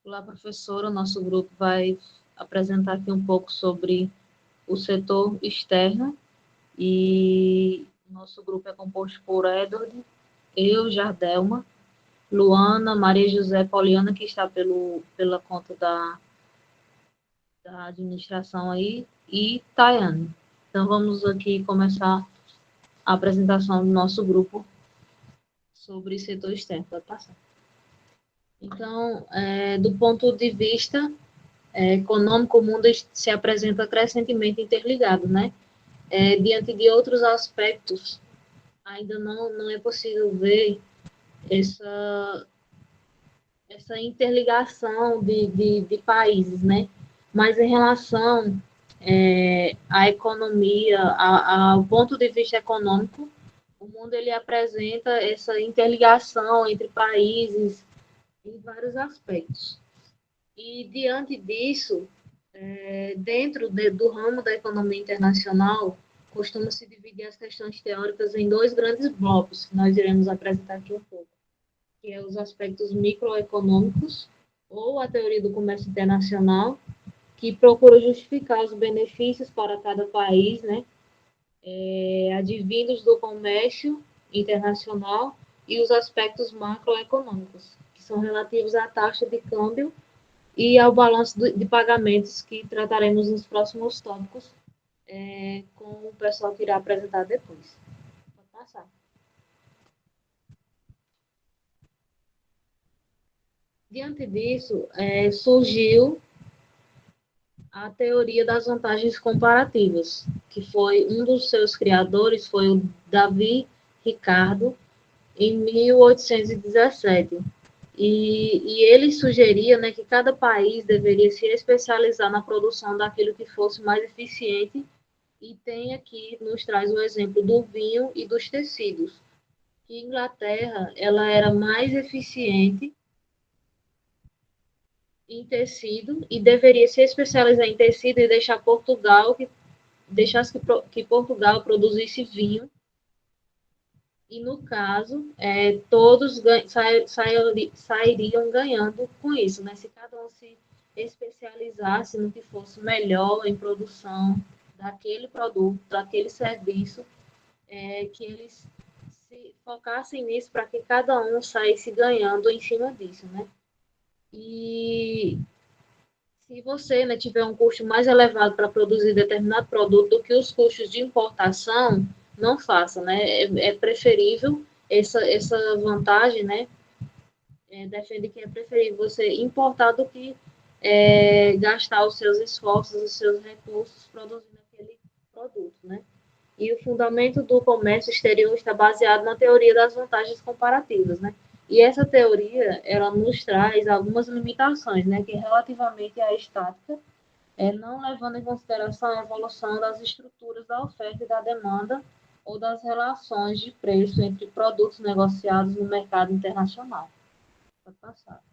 Olá, professora. O nosso grupo vai apresentar aqui um pouco sobre o setor externo e nosso grupo é composto por Edward, eu, Jardelma, Luana, Maria José, Poliana, que está pela conta da administração aí, e Tayane. Então, vamos aqui começar a apresentação do nosso grupo sobre setor externo. Pode passar. Então, do ponto de vista econômico, o mundo se apresenta crescentemente interligado, né? Diante de outros aspectos, ainda não é possível ver essa, essa interligação de países, né? Mas em relação à economia, ao ponto de vista econômico, o mundo ele apresenta essa interligação entre países em vários aspectos. E diante disso, dentro do ramo da economia internacional, costuma-se dividir as questões teóricas em dois grandes blocos, que nós iremos apresentar aqui um pouco, que é os aspectos microeconômicos, ou a teoria do comércio internacional, que procura justificar os benefícios para cada país, né, advindos do comércio internacional, e os aspectos macroeconômicos, que são relativos à taxa de câmbio e ao balanço de pagamentos, que trataremos nos próximos tópicos com o pessoal que irá apresentar depois. Pode passar. Diante disso, surgiu a teoria das vantagens comparativas, que foi um dos seus criadores, foi o Davi Ricardo, em 1817. E ele sugeria, né, que cada país deveria se especializar na produção daquilo que fosse mais eficiente, e tem aqui, nos traz o exemplo do vinho e dos tecidos, que a Inglaterra ela era mais eficiente em tecido e deveria se especializar em tecido e deixar Portugal, deixasse que Portugal produzisse vinho, e no caso, todos sairiam ganhando com isso, né? Se cada um se especializasse no que fosse melhor em produção daquele produto, daquele serviço, que eles se focassem nisso para que cada um saísse ganhando em cima disso, né? E se você, né, tiver um custo mais elevado para produzir determinado produto do que os custos de importação, não faça, né? É preferível essa vantagem, né? Defende que é preferível você importar do que gastar os seus esforços, os seus recursos produzindo aquele produto, né? E o fundamento do comércio exterior está baseado na teoria das vantagens comparativas, né? E essa teoria, ela nos traz algumas limitações, né? Que relativamente à estática, não levando em consideração a evolução das estruturas da oferta e da demanda ou das relações de preço entre produtos negociados no mercado internacional. Pode passar.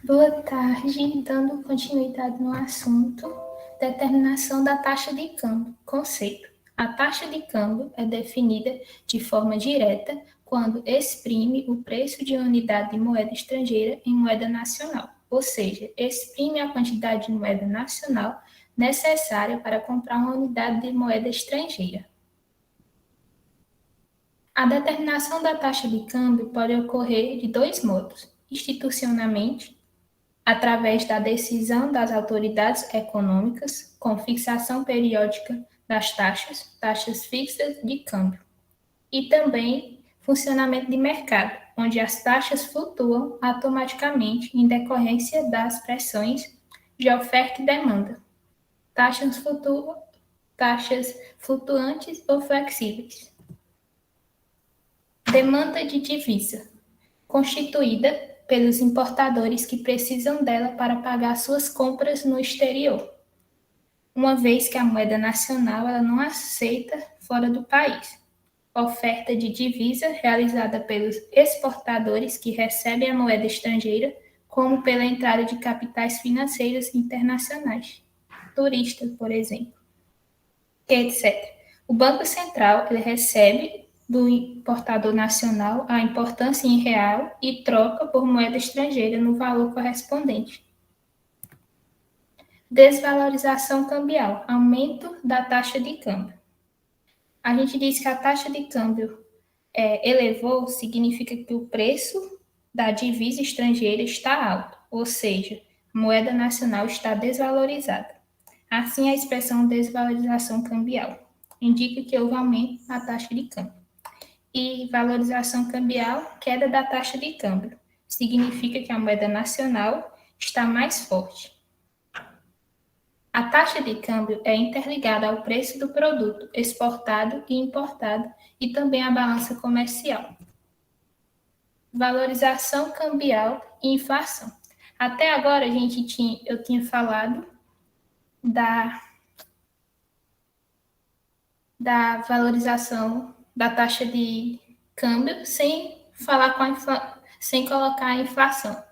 Boa tarde, dando continuidade no assunto, determinação da taxa de câmbio. Conceito. A taxa de câmbio é definida de forma direta quando exprime o preço de uma unidade de moeda estrangeira em moeda nacional, ou seja, exprime a quantidade de moeda nacional necessária para comprar uma unidade de moeda estrangeira. A determinação da taxa de câmbio pode ocorrer de dois modos: institucionalmente, através da decisão das autoridades econômicas, com fixação periódica das taxas fixas de câmbio, e também funcionamento de mercado, onde as taxas flutuam automaticamente em decorrência das pressões de oferta e demanda. Taxas flutuantes ou flexíveis. Demanda de divisa, constituída pelos importadores que precisam dela para pagar suas compras no exterior, uma vez que a moeda nacional ela não aceita fora do país. Oferta de divisa realizada pelos exportadores que recebem a moeda estrangeira, como pela entrada de capitais financeiros internacionais, turistas, por exemplo, etc. O Banco Central ele recebe do importador nacional a importância em real e troca por moeda estrangeira no valor correspondente. Desvalorização cambial, aumento da taxa de câmbio. A gente diz que a taxa de câmbio elevou, significa que o preço da divisa estrangeira está alto, ou seja, a moeda nacional está desvalorizada. Assim, a expressão desvalorização cambial indica que houve aumento na taxa de câmbio. E valorização cambial, queda da taxa de câmbio, significa que a moeda nacional está mais forte. A taxa de câmbio é interligada ao preço do produto exportado e importado e também à balança comercial. Valorização cambial e inflação. Até agora eu tinha falado da valorização da taxa de câmbio sem colocar a inflação.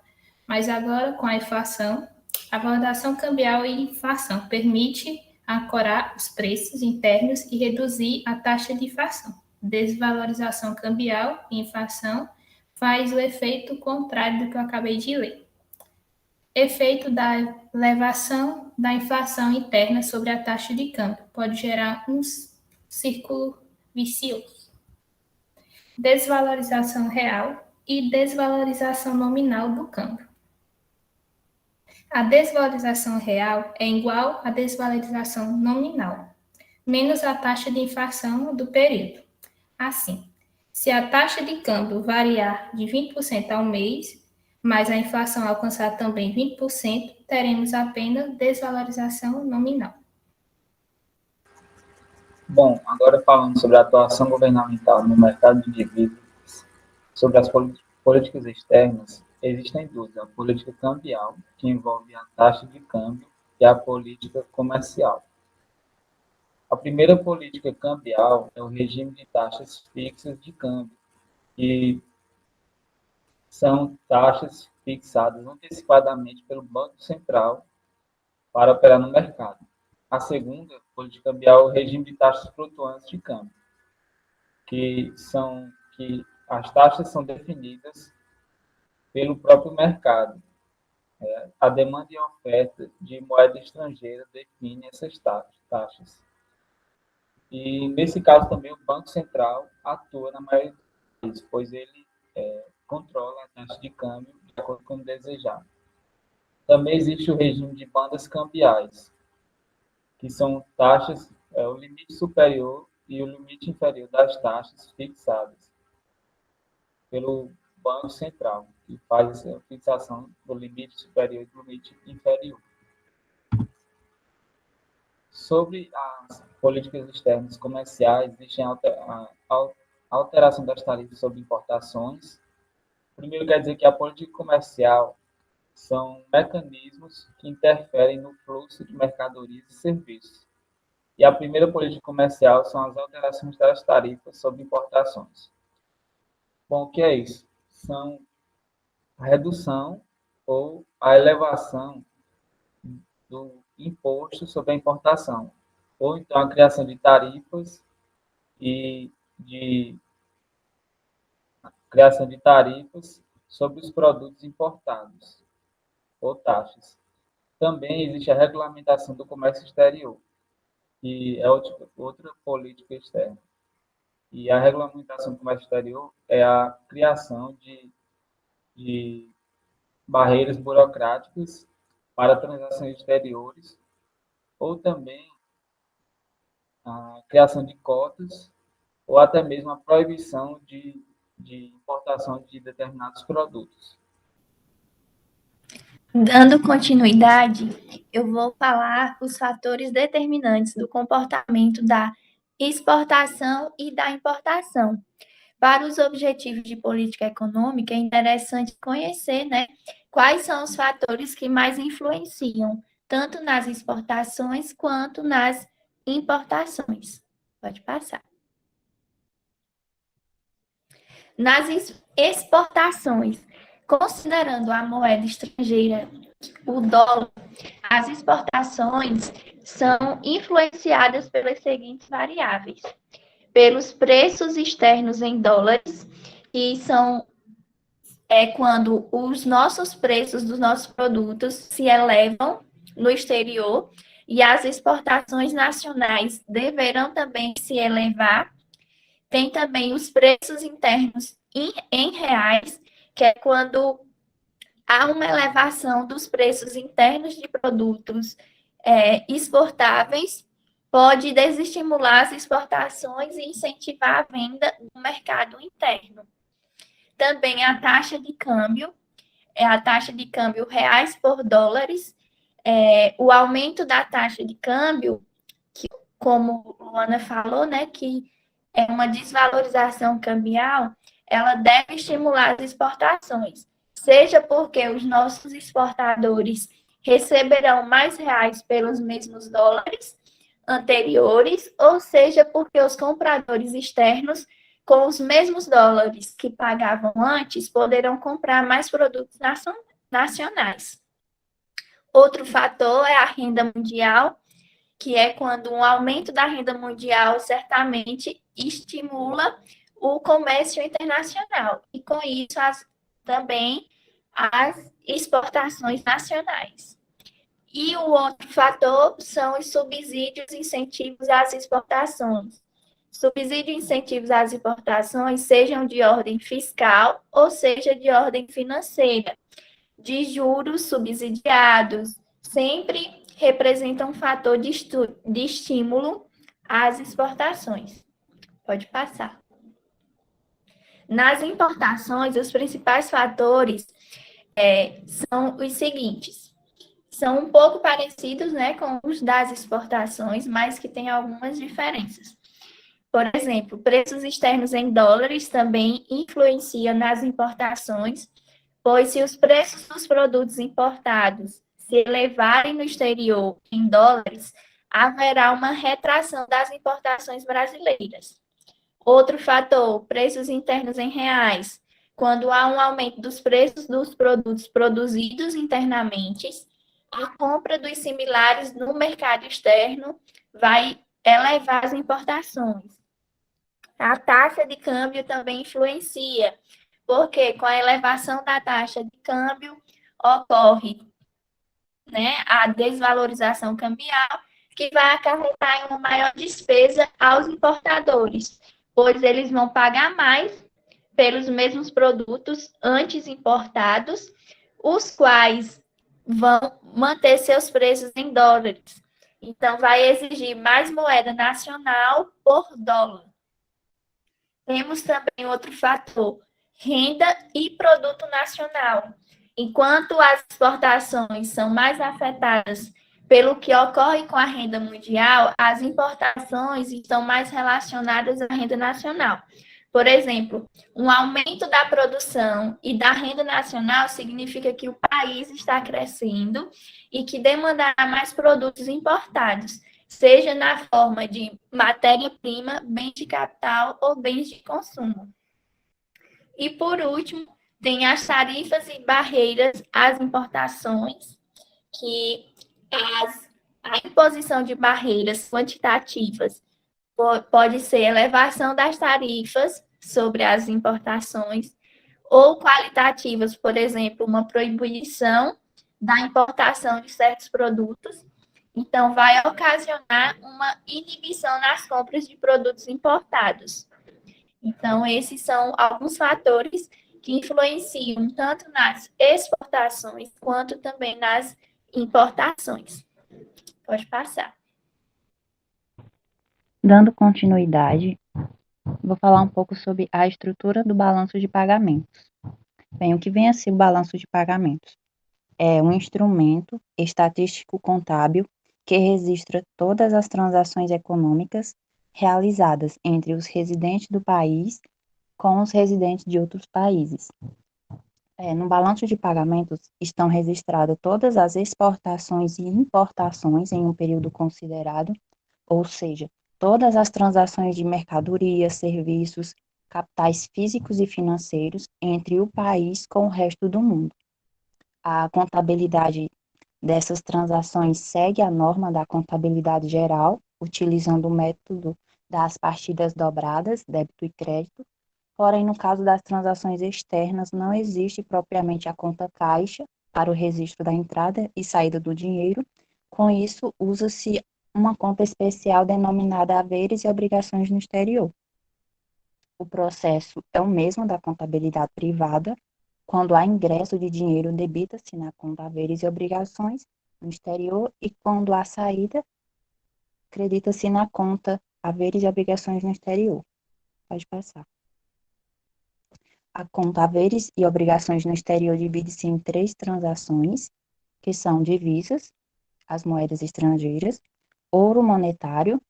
Mas agora, com a inflação, a valorização cambial e inflação permite ancorar os preços internos e reduzir a taxa de inflação. Desvalorização cambial e inflação faz o efeito contrário do que eu acabei de ler. Efeito da elevação da inflação interna sobre a taxa de câmbio pode gerar um círculo vicioso. Desvalorização real e desvalorização nominal do câmbio. A desvalorização real é igual à desvalorização nominal, menos a taxa de inflação do período. Assim, se a taxa de câmbio variar de 20% ao mês, mas a inflação alcançar também 20%, teremos apenas desvalorização nominal. Bom, agora falando sobre a atuação governamental no mercado de divisas, sobre as políticas externas, existem duas: a política cambial, que envolve a taxa de câmbio, e a política comercial. A primeira política cambial é o regime de taxas fixas de câmbio, que são taxas fixadas antecipadamente pelo Banco Central para operar no mercado. A segunda política cambial é o regime de taxas flutuantes de câmbio, que as taxas são definidas pelo próprio mercado. A demanda e a oferta de moeda estrangeira definem essas taxas. E, nesse caso, também o Banco Central atua na maioria dos países, pois ele controla a taxa de câmbio de acordo com o desejar. Também existe o regime de bandas cambiais, que são taxas, o limite superior e o limite inferior das taxas fixadas pelo Banco Central, que faz essa fixação do limite superior e do limite inferior. Sobre as políticas externas comerciais, existe a alteração das tarifas sobre importações. Primeiro, quer dizer que a política comercial são mecanismos que interferem no fluxo de mercadorias e serviços. E a primeira política comercial são as alterações das tarifas sobre importações. Bom, o que é isso? São a redução ou a elevação do imposto sobre a importação, ou então a criação de tarifas sobre os produtos importados, ou taxas. Também existe a regulamentação do comércio exterior, que é outra política externa. E a regulamentação do comércio exterior é a criação de barreiras burocráticas para transações exteriores, ou também a criação de cotas, ou até mesmo a proibição de importação de determinados produtos. Dando continuidade, eu vou falar os fatores determinantes do comportamento da exportação e da importação. Para os objetivos de política econômica, é interessante conhecer, quais são os fatores que mais influenciam, tanto nas exportações quanto nas importações. Pode passar. Nas exportações, considerando a moeda estrangeira, o dólar, as exportações são influenciadas pelas seguintes variáveis. pelos preços externos em dólares, e quando os nossos preços dos nossos produtos se elevam no exterior e as exportações nacionais deverão também se elevar. Tem também os preços internos em reais, que é quando há uma elevação dos preços internos de produtos exportáveis, pode desestimular as exportações e incentivar a venda no mercado interno. Também a taxa de câmbio, a taxa de câmbio reais por dólares, o aumento da taxa de câmbio, que, como Luana falou, né, que é uma desvalorização cambial, ela deve estimular as exportações, seja porque os nossos exportadores receberão mais reais pelos mesmos dólares anteriores, ou seja porque os compradores externos, com os mesmos dólares que pagavam antes, poderão comprar mais produtos nacionais. Outro fator é a renda mundial, que é quando um aumento da renda mundial certamente estimula o comércio internacional, e com isso também as exportações nacionais. E o outro fator são os subsídios e incentivos às exportações. Subsídios e incentivos às exportações, sejam de ordem fiscal ou seja de ordem financeira, de juros subsidiados, sempre representam um fator de estímulo às exportações. Pode passar. Nas importações, os principais fatores são os seguintes. São um pouco parecidos, né, com os das exportações, mas que têm algumas diferenças. Por exemplo, preços externos em dólares também influenciam nas importações, pois se os preços dos produtos importados se elevarem no exterior em dólares, haverá uma retração das importações brasileiras. Outro fator, preços internos em reais. Quando há um aumento dos preços dos produtos produzidos internamente, a compra dos similares no mercado externo vai elevar as importações. A taxa de câmbio também influencia, porque com a elevação da taxa de câmbio ocorre, né, a desvalorização cambial, que vai acarretar em uma maior despesa aos importadores, pois eles vão pagar mais pelos mesmos produtos antes importados, os quais vão manter seus preços em dólares. Então, vai exigir mais moeda nacional por dólar. Temos também outro fator, renda e produto nacional. Enquanto as exportações são mais afetadas pelo que ocorre com a renda mundial, as importações estão mais relacionadas à renda nacional. Por exemplo, um aumento da produção e da renda nacional significa que o país está crescendo e que demandará mais produtos importados, seja na forma de matéria-prima, bens de capital ou bens de consumo. E, por último, tem as tarifas e barreiras às importações, que a imposição de barreiras quantitativas pode ser elevação das tarifas sobre as importações, ou qualitativas, por exemplo, uma proibição da importação de certos produtos. Então, vai ocasionar uma inibição nas compras de produtos importados. Então, esses são alguns fatores que influenciam tanto nas exportações quanto também nas importações. Pode passar. Dando continuidade, vou falar um pouco sobre a estrutura do balanço de pagamentos. Bem, o que vem a ser o balanço de pagamentos? É um instrumento estatístico contábil que registra todas as transações econômicas realizadas entre os residentes do país com os residentes de outros países. No balanço de pagamentos estão registradas todas as exportações e importações em um período considerado, ou seja, todas as transações de mercadorias, serviços, capitais físicos e financeiros entre o país com o resto do mundo. A contabilidade dessas transações segue a norma da contabilidade geral, utilizando o método das partidas dobradas, débito e crédito. Porém, no caso das transações externas, não existe propriamente a conta caixa para o registro da entrada e saída do dinheiro. Com isso, usa-se uma conta especial denominada haveres e obrigações no exterior. O processo é o mesmo da contabilidade privada. Quando há ingresso de dinheiro, debita-se na conta haveres e obrigações no exterior, e quando há saída, credita-se na conta haveres e obrigações no exterior. Pode passar. A conta haveres e obrigações no exterior divide-se em 3 transações, que são divisas, as moedas estrangeiras, ouro monetário,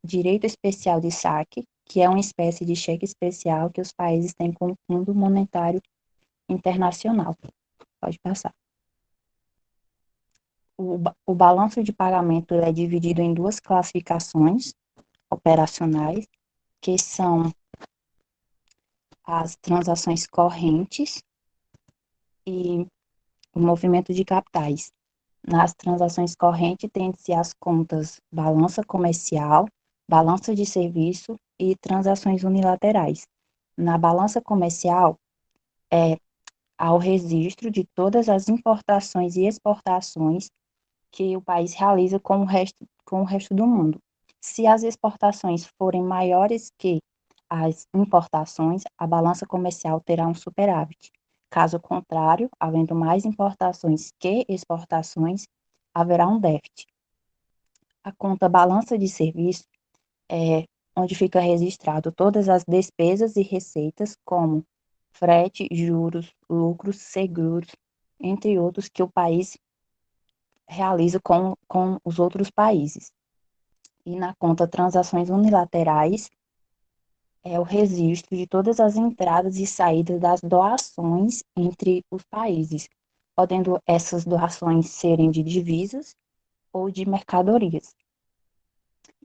direito especial de saque, que é uma espécie de cheque especial que os países têm com o Fundo Monetário Internacional. Pode passar. O balanço de pagamento é dividido em 2 classificações operacionais, que são as transações correntes e o movimento de capitais. Nas transações correntes, tem-se as contas balança comercial, balança de serviço e transações unilaterais. Na balança comercial, há o registro de todas as importações e exportações que o país realiza com o resto do mundo. Se as exportações forem maiores que as importações, a balança comercial terá um superávit. Caso contrário, havendo mais importações que exportações, haverá um déficit. A conta balança de serviço é onde fica registrado todas as despesas e receitas, como frete, juros, lucros, seguros, entre outros, que o país realiza com os outros países. E na conta transações unilaterais, é o registro de todas as entradas e saídas das doações entre os países, podendo essas doações serem de divisas ou de mercadorias.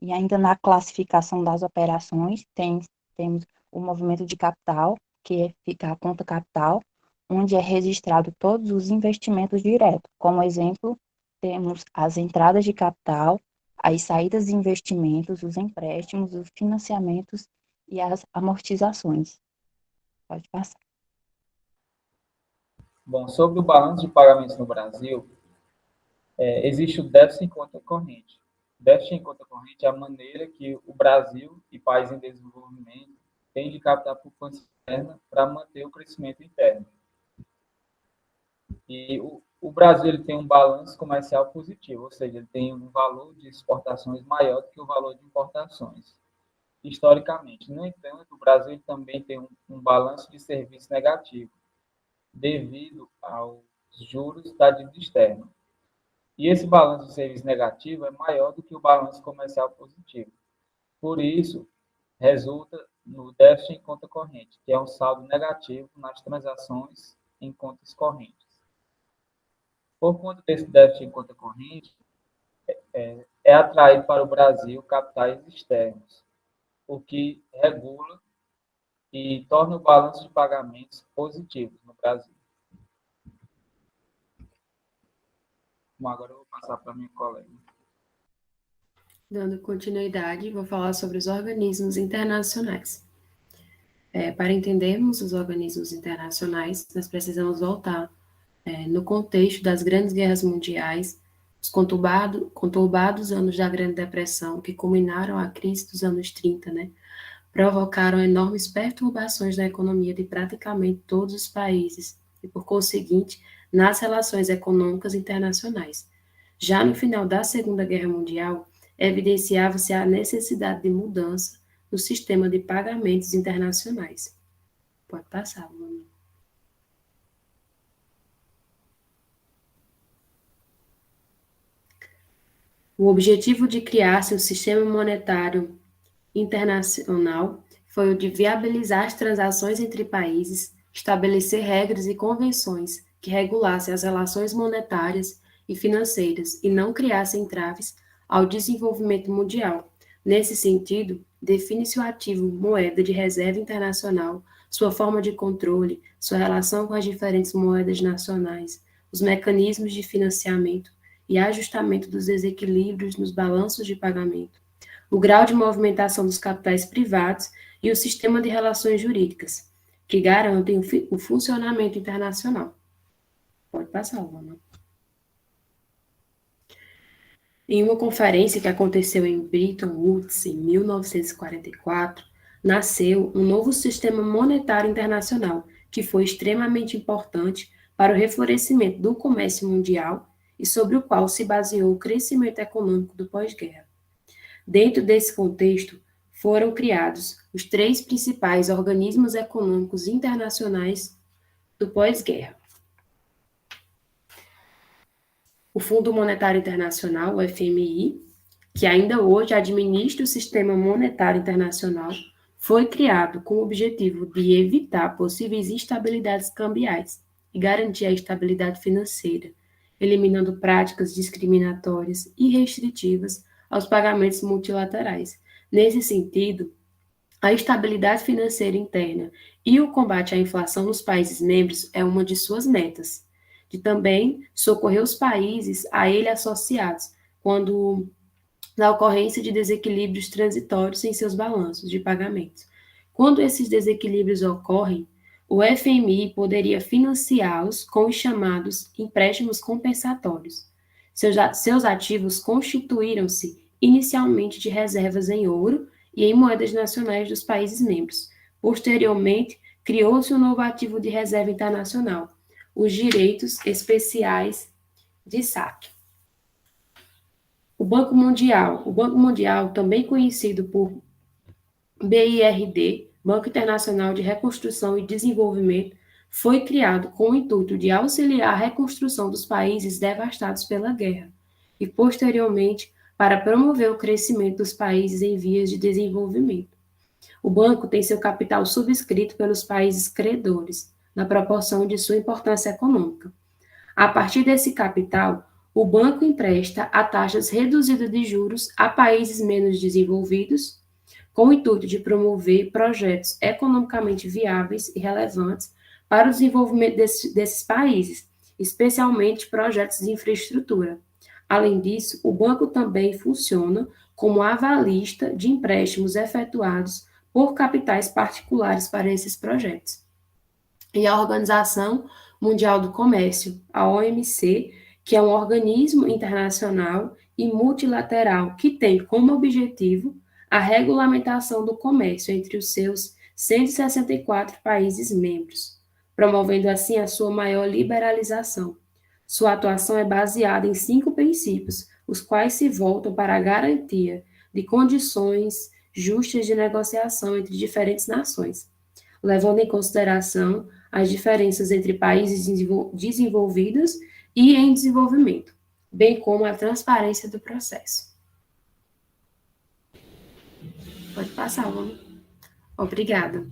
E ainda na classificação das operações, temos o movimento de capital, que fica a conta capital, onde é registrado todos os investimentos diretos. Como exemplo, temos as entradas de capital, as saídas de investimentos, os empréstimos, os financiamentos e as amortizações. Pode passar. Bom, sobre o balanço de pagamentos no Brasil, existe o déficit em conta corrente. O déficit em conta corrente é a maneira que o Brasil e países em desenvolvimento têm de captar poupança externa para manter o crescimento interno. E o Brasil ele tem um balanço comercial positivo, ou seja, ele tem um valor de exportações maior do que o valor de importações, historicamente. No entanto, o Brasil também tem um balanço de serviço negativo, devido aos juros da dívida externa. E esse balanço de serviço negativo é maior do que o balanço comercial positivo. Por isso, resulta no déficit em conta corrente, que é um saldo negativo nas transações em contas correntes. Por conta desse déficit em conta corrente, é atraído para o Brasil capitais externos, o que regula e torna o balanço de pagamentos positivo no Brasil. Bom, agora eu vou passar para a minha colega. Dando continuidade, vou falar sobre os organismos internacionais. Para entendermos os organismos internacionais, nós precisamos voltar no contexto das grandes guerras mundiais, os conturbados anos da Grande Depressão, que culminaram a crise dos anos 30, provocaram enormes perturbações na economia de praticamente todos os países e, por conseguinte, nas relações econômicas internacionais. Já no final da Segunda Guerra Mundial, evidenciava-se a necessidade de mudança no sistema de pagamentos internacionais. Pode passar, Bruno. O objetivo de criar-se um sistema monetário internacional foi o de viabilizar as transações entre países, estabelecer regras e convenções que regulassem as relações monetárias e financeiras e não criassem entraves ao desenvolvimento mundial. Nesse sentido, define-se o ativo moeda de reserva internacional, sua forma de controle, sua relação com as diferentes moedas nacionais, os mecanismos de financiamento e ajustamento dos desequilíbrios nos balanços de pagamento, o grau de movimentação dos capitais privados e o sistema de relações jurídicas, que garantem o funcionamento internacional. Pode passar, Luana. Em uma conferência que aconteceu em Bretton Woods, em 1944, nasceu um novo sistema monetário internacional, que foi extremamente importante para o reflorescimento do comércio mundial e sobre o qual se baseou o crescimento econômico do pós-guerra. Dentro desse contexto, foram criados os 3 principais organismos econômicos internacionais do pós-guerra: o Fundo Monetário Internacional, o FMI, que ainda hoje administra o sistema monetário internacional, foi criado com o objetivo de evitar possíveis instabilidades cambiais e garantir a estabilidade financeira, eliminando práticas discriminatórias e restritivas aos pagamentos multilaterais. Nesse sentido, a estabilidade financeira interna e o combate à inflação nos países membros é uma de suas metas, de também socorrer os países a ele associados, quando na ocorrência de desequilíbrios transitórios em seus balanços de pagamentos. Quando esses desequilíbrios ocorrem, o FMI poderia financiá-los com os chamados empréstimos compensatórios. Seus ativos constituíram-se inicialmente de reservas em ouro e em moedas nacionais dos países membros. Posteriormente, criou-se um novo ativo de reserva internacional, os direitos especiais de saque. O Banco Mundial, também conhecido por BIRD, Banco Internacional de Reconstrução e Desenvolvimento, foi criado com o intuito de auxiliar a reconstrução dos países devastados pela guerra e, posteriormente, para promover o crescimento dos países em vias de desenvolvimento. O banco tem seu capital subscrito pelos países credores, na proporção de sua importância econômica. A partir desse capital, o banco empresta a taxas reduzidas de juros a países menos desenvolvidos, com o intuito de promover projetos economicamente viáveis e relevantes para o desenvolvimento desses países, especialmente projetos de infraestrutura. Além disso, o banco também funciona como avalista de empréstimos efetuados por capitais particulares para esses projetos. E a Organização Mundial do Comércio, a OMC, que é um organismo internacional e multilateral que tem como objetivo a regulamentação do comércio entre os seus 164 países membros, promovendo assim a sua maior liberalização. Sua atuação é baseada em 5 princípios, os quais se voltam para a garantia de condições justas de negociação entre diferentes nações, levando em consideração as diferenças entre países desenvolvidos e em desenvolvimento, bem como a transparência do processo. Pode passar, Luana. Obrigada.